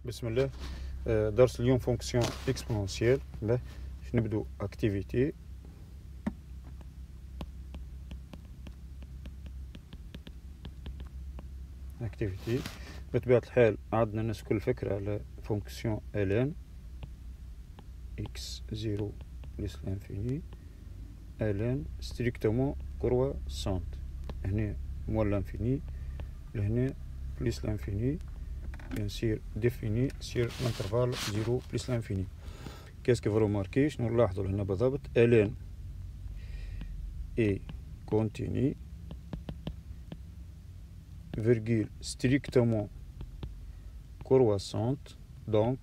بسم الله. درس اليوم فونكسيون اكسبونونسيال. باش نبدو اكتيفيتي. بطبيعة الحال عندنا نفس كل فكرة على فونكسيون ln x0 بلس لانفيني ln ستريكتومون كرواسونت. هنا موال لانفيني لهنا بلس لانفيني bien sûr défini sur l'intervalle 0 plus l'infini. Qu'est-ce que vous remarquez? شنو نلاحظوا هنا بالضبط؟ ln est continue virgule strictement croissante, donc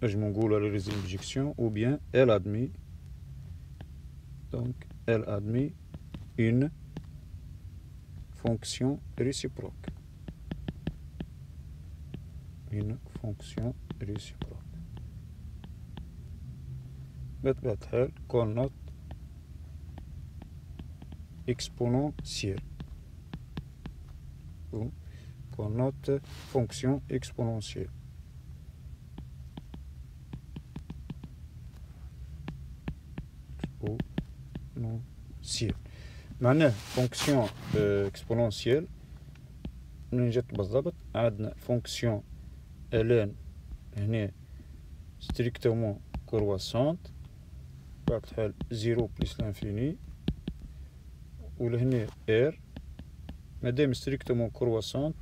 je m'engoule à la résurrection, ou bien elle admet une fonction réciproque. Une fonction réciproque. بطبيعة الحال qu'on note exponentielle. Qu'on note fonction exponentielle. Exponentielle. معناه fonction exponentielle نجد بالضبط عندنا fonction ln هنا strictement croissante بطبيعة الحال 0 بلس لانفيني، ولهنا r مادام strictement croissante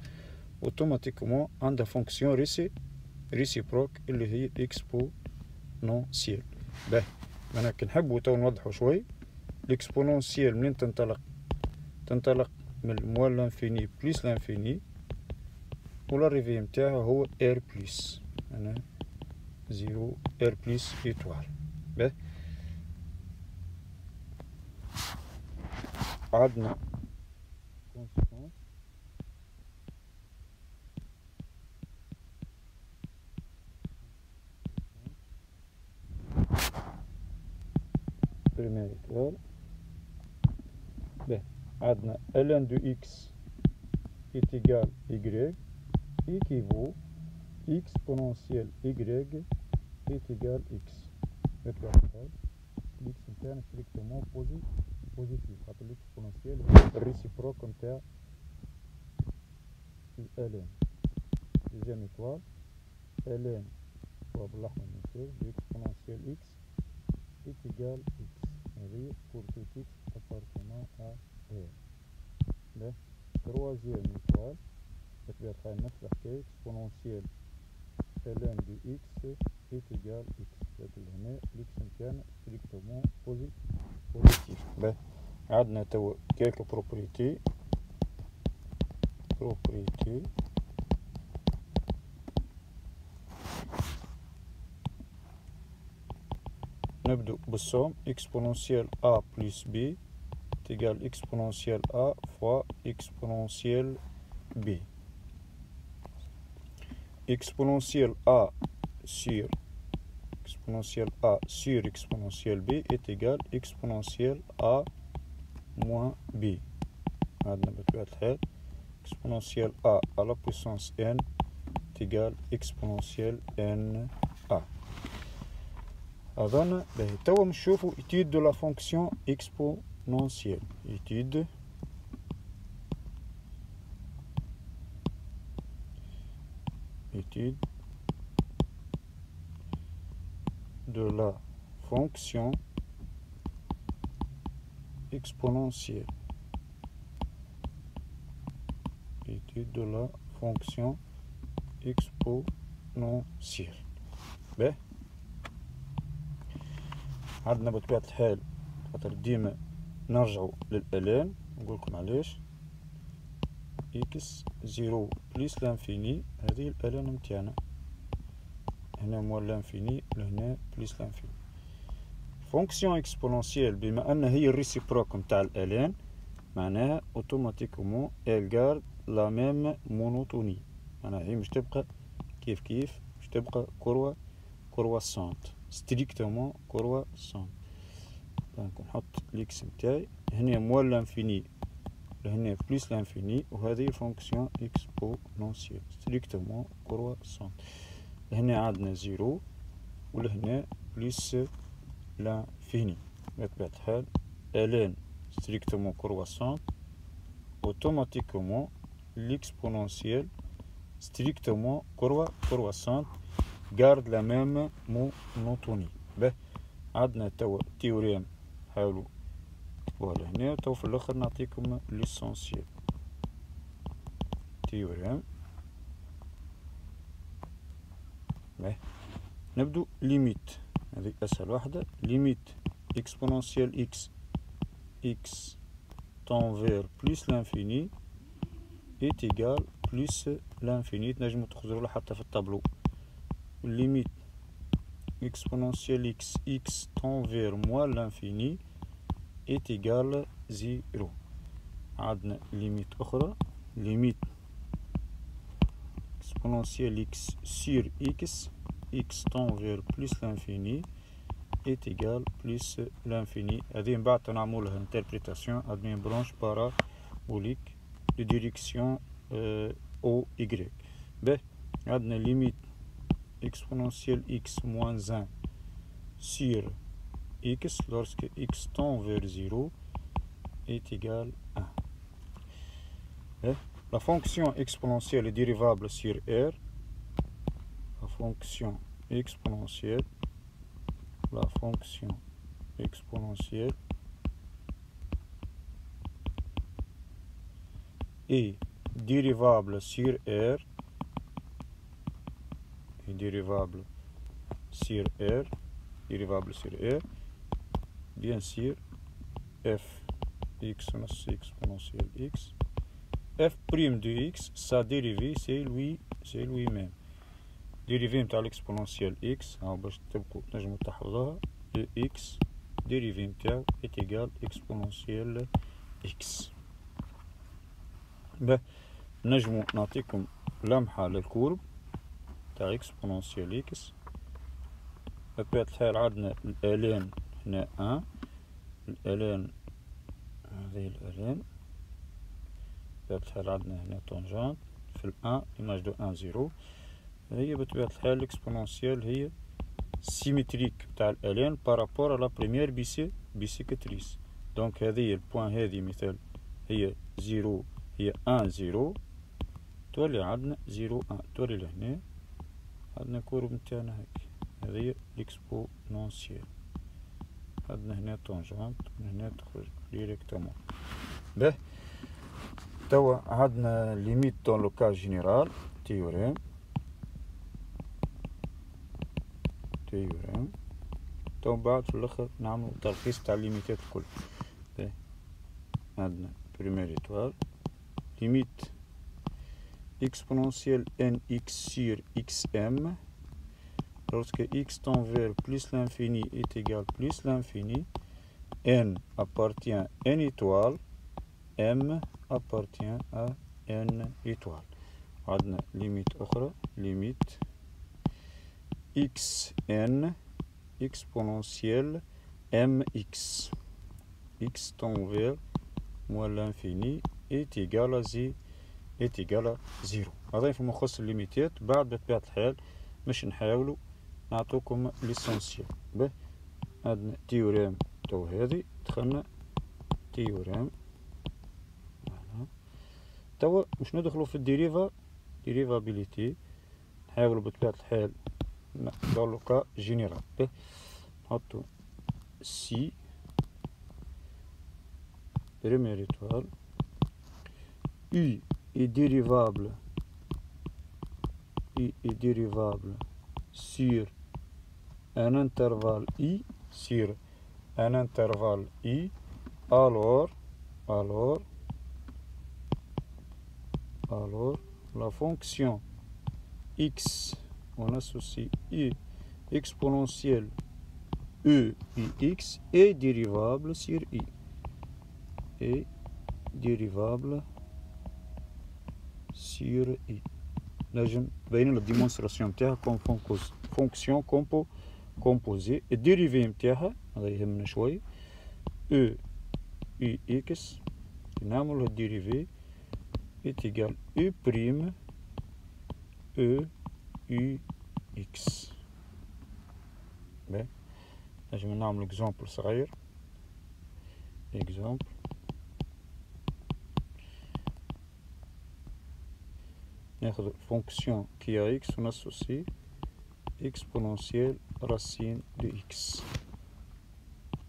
اوتوماتيكمون عندها فونكسيون ريسيبروك اللي هي اكسبونونسيال. باهي معناها كي نحبو تو نوضحو شوي الاكسبونونسيال منين تنطلق من الموال لانفيني بلس لانفيني، والاريفي نتاعها هو ار بلس، انا 0 ار بلس ايتوال. باهي عندنا كونستانت بريمير ايتوال. باهي عندنا ln de x est égal y équivaut exponentielle y est égal x. بطبيعة الحال x نتاعنا ستريكتومون بوزيتيف خاطر الاكسبونونسيال هو الريسيبروك نتاع ln. دوزيام ايتوال ln هو بالأحمر منشوف exponentielle x est égal x. هذه pour tout x appartenant à R. باهي تروازيام ايتوال بطبيعة الحال نفس الحكاية exponentielle ln de x est égal x. لكن هنا x نتاعنا ستريكتومون بوزيتيف. باهي عندنا توا كيلكو بروبريتي نبدو بالسوم exponentielle a plus b est égal exponentielle a fois exponentielle b. Exponentielle a sur exponentielle b est égal exponentielle a moins b. عندنا بطبيعة الحال exponentielle a à la puissance n est égal exponentielle n a. أظن باهي توا نشوفو étude de la fonction exponentielle. étude de la fonction exponentielle. Étude de la fonction exponentielle. باهي عندنا بطبيعة الحال خاطر ديما نرجعو للالان نقولكم علاش x0 بلس لانفيني هذه الالان نتاعنا هنا موال لانفيني لهنا بلس لانفيني. فونكسيون اكسبونونسيال بما ان هي الريسيبروك نتاع الالان معناها اوتوماتيكومون elle garde la même monotonie. معناها هي مش تبقى كيف مش تبقى كرواسونت ستريكتومون كرواسونت. دونك نحط ليكس نتاعي هنا موال لانفيني لهنا بلس لانفيني، وهذه فونكسيون اكسبونونسيال ستريكتومون كرواسون. لهنا عندنا زيرو ولهنا بلس لانفيني. بطبيعة الحال ln strictement croissante automatiquement l'exponentielle strictement croissante garde la même monotonie. به عندنا توا تيوريم حاولوا تكتبوها لهنا، تو في الاخر نعطيكم ليسونسيال تيوريم. به نبدو ليميت، هذه اسهل واحدة. ليميت exponentielle x tend vers plus l'infini est égal plus l'infini. تنجموا تخزروا حتى في الطابلو. limite exponentielle x tend vers moins l'infini est égal 0. عندنا ليميت أخرى، limite exponentielle x sur x tend vers plus l'infini est égal plus l'infini. هذه من بعد تنعمل لها interprétation avec une branche parabolique de direction OY. به عندنا limite exponentielle x moins 1 sur x lorsque x tend vers 0 est égal 1. La fonction exponentielle est dérivable sur R. La fonction exponentielle est dérivable sur R, bien sûr f x exponentielle x, f prime de x, sa dérivée c'est lui-même. dérivée نتاع l'exponentielle x باش تبقوا تنجموا تحفظوها، de x dérivée نتاعو est égal exponentielle x. به نجموا نعطيكم لمحة للكورب تاع exponentielle x. بطبيعة الحال عندنا الآلان هنا 1، الآلان هذه الآلان بطبيعة الحال عندنا هنا طونجانت في الان إيماج دو 1 0. هي بطبيعة الحال الاكسبونونسيال هي سيمتريك تاع الآلان بارابور على بريمير بيسيكتريس. دونك هذه البوان هذه مثال هي 0 هي 1 0، تولي عندنا 0 1، تولي لهنا عندنا كورب نتاعنا هيك. هذه الاكسبونونسيال. عندنا هنا طونجانت من هنا تخرج ديريكتومون. به توا عندنا ليميت دون لو كا جينيرال تيوريم. تو بعد في الاخر نعملو تلخيص تاع الليميتات الكل. عندنا بريمير étoile limite exponentielle nx sur xm lorsque x tend vers plus l'infini est égal plus l'infini, n appartient à n étoile, m appartient à n étoile. عندنا limite أخرى limite xn exponentielle mx x tend vers moins l'infini est égal à 0. هذا فيما يخص الليميتات. بعد بطبيعة الحال مش نحاولوا نعطوكم ليسونسيال. به عندنا تيوريم تو هذه دخلنا تيوريم. توا مش ندخلوا في ديريفابيليتي، نحاولوا بطبيعة الحال dans le cas général. نحطوا si première étoile u est dérivable sur un intervalle i, alors la fonction x, on associe i exponentielle e i x est dérivable sur i, نجم بين الديمونستراسيون نتاعها كوم فونكسيون كومبوزي. الديريفي نتاعها هذا يهمنا شوي، e i x نعمل الديريفي est égal U prime E U X. نجم نعمل اكزامبل صغير. اكزامبل ناخذ فونكسيون qui a x, on associe exponentielle racine de x.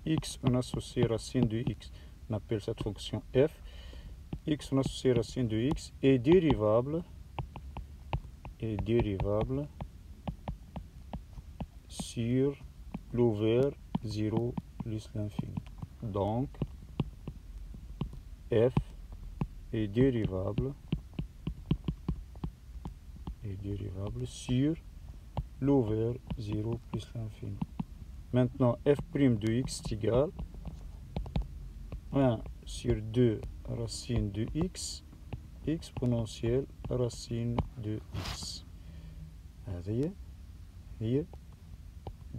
X, on associe racine de x, on appelle cette fonction f. X, on associe racine de x est dérivable sur l'ouvert 0 plus l'infini. Donc, f est dérivable sur l'ouvert 0 plus l'infini. Maintenant, f' de x est égal à 1 sur 2 racine de x exponentielle racine de x. هذه هي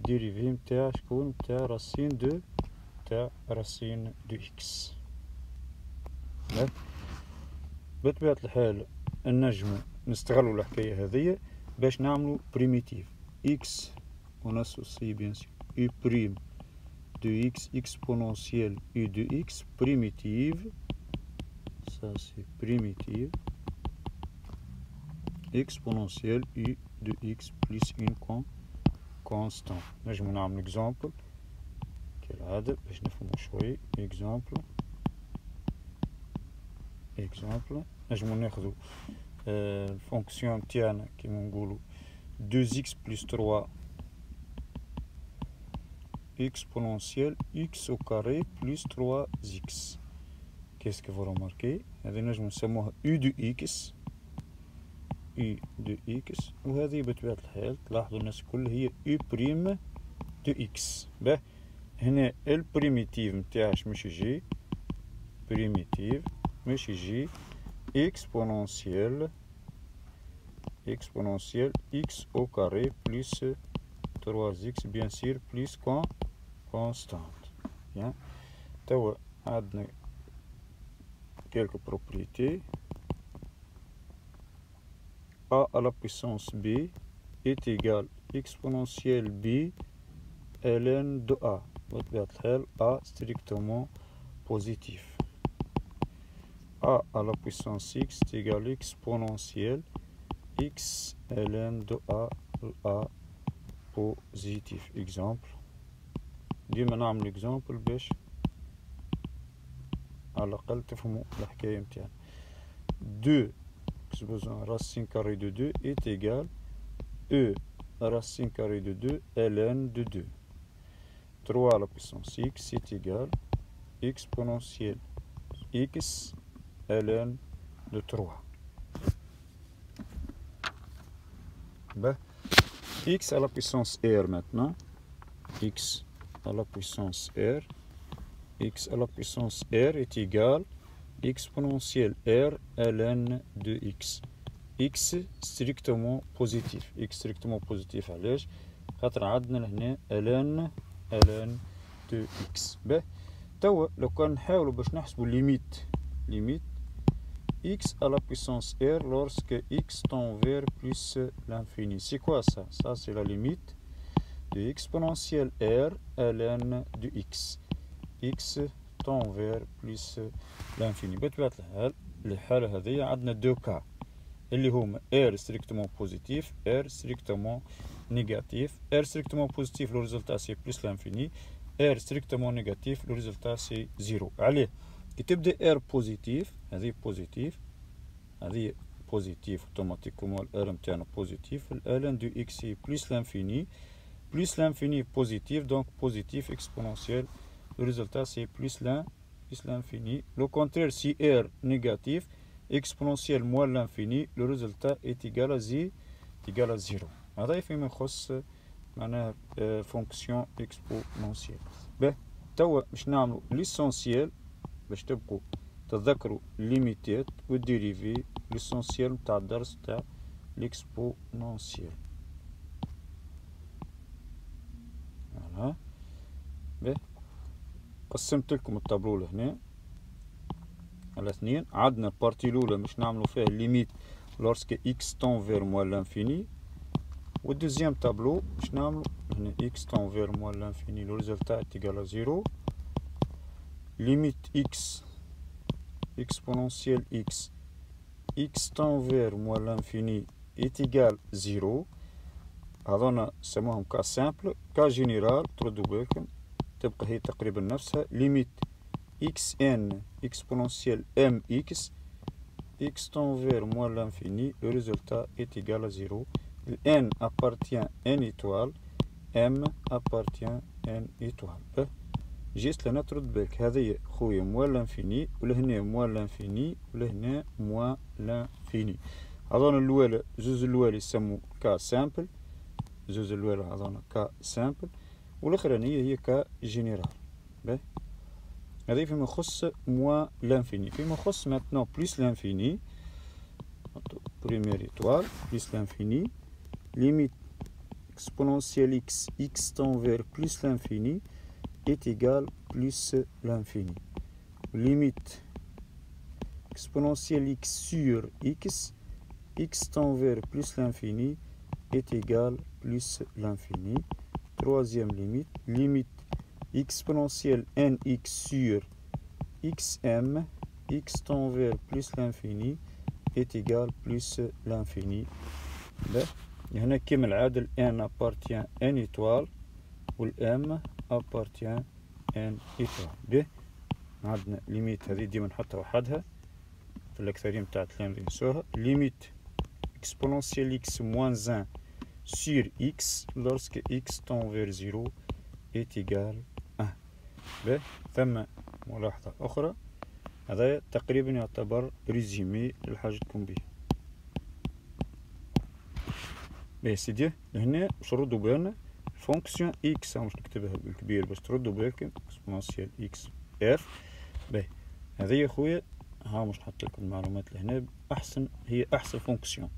dérivée متاع شكون متاع رacine de x. بطبيعة الحال النجم نستغلوا الحكاية هذه باش نعملوا primitive x, on associe bien sûr u' de x exponentielle u de x primitive, ça c'est primitive, exponentielle u de x plus une constante. نجم نعمل exemple كالعادة باش نفهموا شوي. exemple نجم ناخذوا الفونكسيون تاعنا كيما نقولوا 2x plus 3 exponentielle x au carré plus 3x. Qu'est-ce que vous remarquez? هذه نجم نسموها u de x وهذه بطبيعة الحال تلاحظوا الناس الكل هي u' de x. هنا البريميتيف متاعش مش يجي بريميتيف، مش يجي exponentielle x au carré plus 3x bien sûr plus constante. Bien. توا عندنا quelques propriétés. A à la puissance b est égal exponentielle b ln de a. بطبيعة الحال a strictement positif. A à la puissance x est égal exponentielle x ln de a positif. Exemple. ديما نعمل اكزامبل باش على الأقل تفهموا الحكاية متاعنا. 2 racine carrée de 2 est égal e racine carrée de 2 ln de 2. 3 à la puissance x est égal exponentielle x ln de 3. X à la puissance r maintenant. X à la puissance r. X à la puissance r est égal exponentielle r ln de x. X strictement positif. X strictement positif علاش؟ خاطر عندنا لهنا ln de x. توا لو كان نحاولوا باش نحسبوا limite x à la puissance r lorsque x tend vers plus l'infini. C'est quoi ça? Ça c'est la limite de exponentielle r ln de x. x tend vers plus l'infini. بطبيعة الحال الحالة هذه عندنا دو كا اللي هما r strictement positif r strictement négatif. R strictement positif le résultat c'est plus l'infini. R strictement négatif le résultat c'est 0. عليه كي تبدا r positif هذه positif automatiquement r نتاعنا positif. ln de x est plus l'infini positif donc positif exponentiel le résultat c'est plus l'infini. Le contraire si r négatif exponentiel moins l'infini le résultat est égal à 0. هذا فيما يخص معناها fonction exponentielle. توا باش نعملوا l'essentiel باش تبقوا تذكروا ليميتات والديريفي l'essentiel نتاع الدرس نتاع l'exponentiel. فوالا. قسمت لكم الطابلو لهنا على 2. عندنا البارتي الأولى باش نعملو فيها ليميت لورسك إكس تون فير موان لانفيني، والدوزيام تابلو باش نعملو هنا إكس تون فير موان لانفيني لو ريزولتا إت إيكال زيرو، ليميت إكس إكسبونونسيال إكس إكس تون فير موان لانفيني إت إيكال زيرو. هذونا نسموهم كا سامبل. كا جينيرال تردو بالكم تبقى هي تقريبا نفسها، ليميت إكس إن إكسبونونسيال إم إكس إكس تون فير موان لانفيني لو ريزولتا إت إيكال زيرو. N appartient N étoile، M appartient N étoile. جيست لهنا ترد بالك هذه خويا موان لانفيني، ولهنا موان لانفيني، ولهنا موان لانفيني. هذونا الأولى زوز الأولى يسمو كا سامبل، زوز الأولى هذونا كا سامبل، والأخرانية هي كا جينيرال. هذه فيما يخص موان لانفيني. فيما يخص ماتنون بليس لانفيني، بروميير إيطوال بليس لانفيني، limite exponentielle x tend vers plus l'infini est égal plus l'infini. Limite exponentielle x sur x tend vers plus l'infini est égal plus l'infini. Troisième limite, limite exponentielle nx sur xm x tend vers plus l'infini est égal plus l'infini. هنا كيما العادة n appartient n étoile والm appartient n étoile. به عندنا ليميت هذه ديما نحطها وحدها، في الأكثرية متاع الكلام اللي نسوها. ليميت exponentielle x moins 1 sur x lorsque x tend vers 0 est égal 1. به ثم ملاحظة أخرى، هذا تقريبا يعتبر ريزيمي للحاجة تكون به. باهي سيدي لهنا باش نردو بالنا فونكسيون اكس، باش نكتبها بالكبير باش تردو بالكم اكسبونونسيال اكس اف. باهي هذه يا خويا ها باش نحط لكم المعلومات لهنا احسن، هي احسن فونكسيون.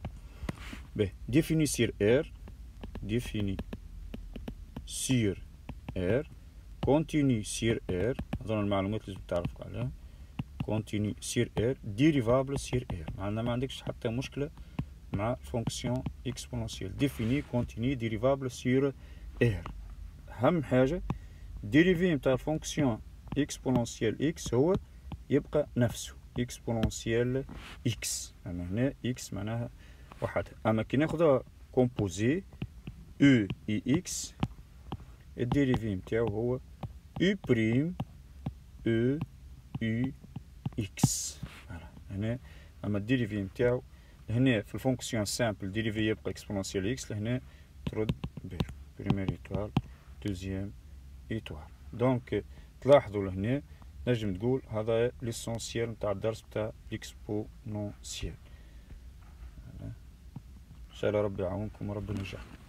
باهي ديفيني سير ار، ديفيني سير ار، كونتيني سير ار، هذول المعلومات لازم تعرفوا عليها. كونتيني سير ار، ديريفابل سير ار، معناها ما عندكش حتى مشكلة مع فونكسيون اكسبونونسيال. ديفيني كونتيني ديريفابل سير ار. أهم حاجة ديريفي نتاع الفونكسيون اكسبونونسيال اكس هو يبقى نفسه اكسبونونسيال اكس، أما هنا اكس معناها وحدها. أما كي ناخدها كومبوزي او اي اكس، الديريفي نتاعو هو او بريم او يو اكس. هنا أما الديريفي نتاعو هنا في الفونكسيون سامبل ديريفي يبقى اكسبونونسيال اكس، لهنا ترد بير بريمير ايتوال دوزيام ايتوال. دونك تلاحظوا لهنا نجم تقول هذا ليسونسيال نتاع الدرس نتاع الاكسبونونسيال. ان شاء الله ربي يعاونكم وربي ينجحكم.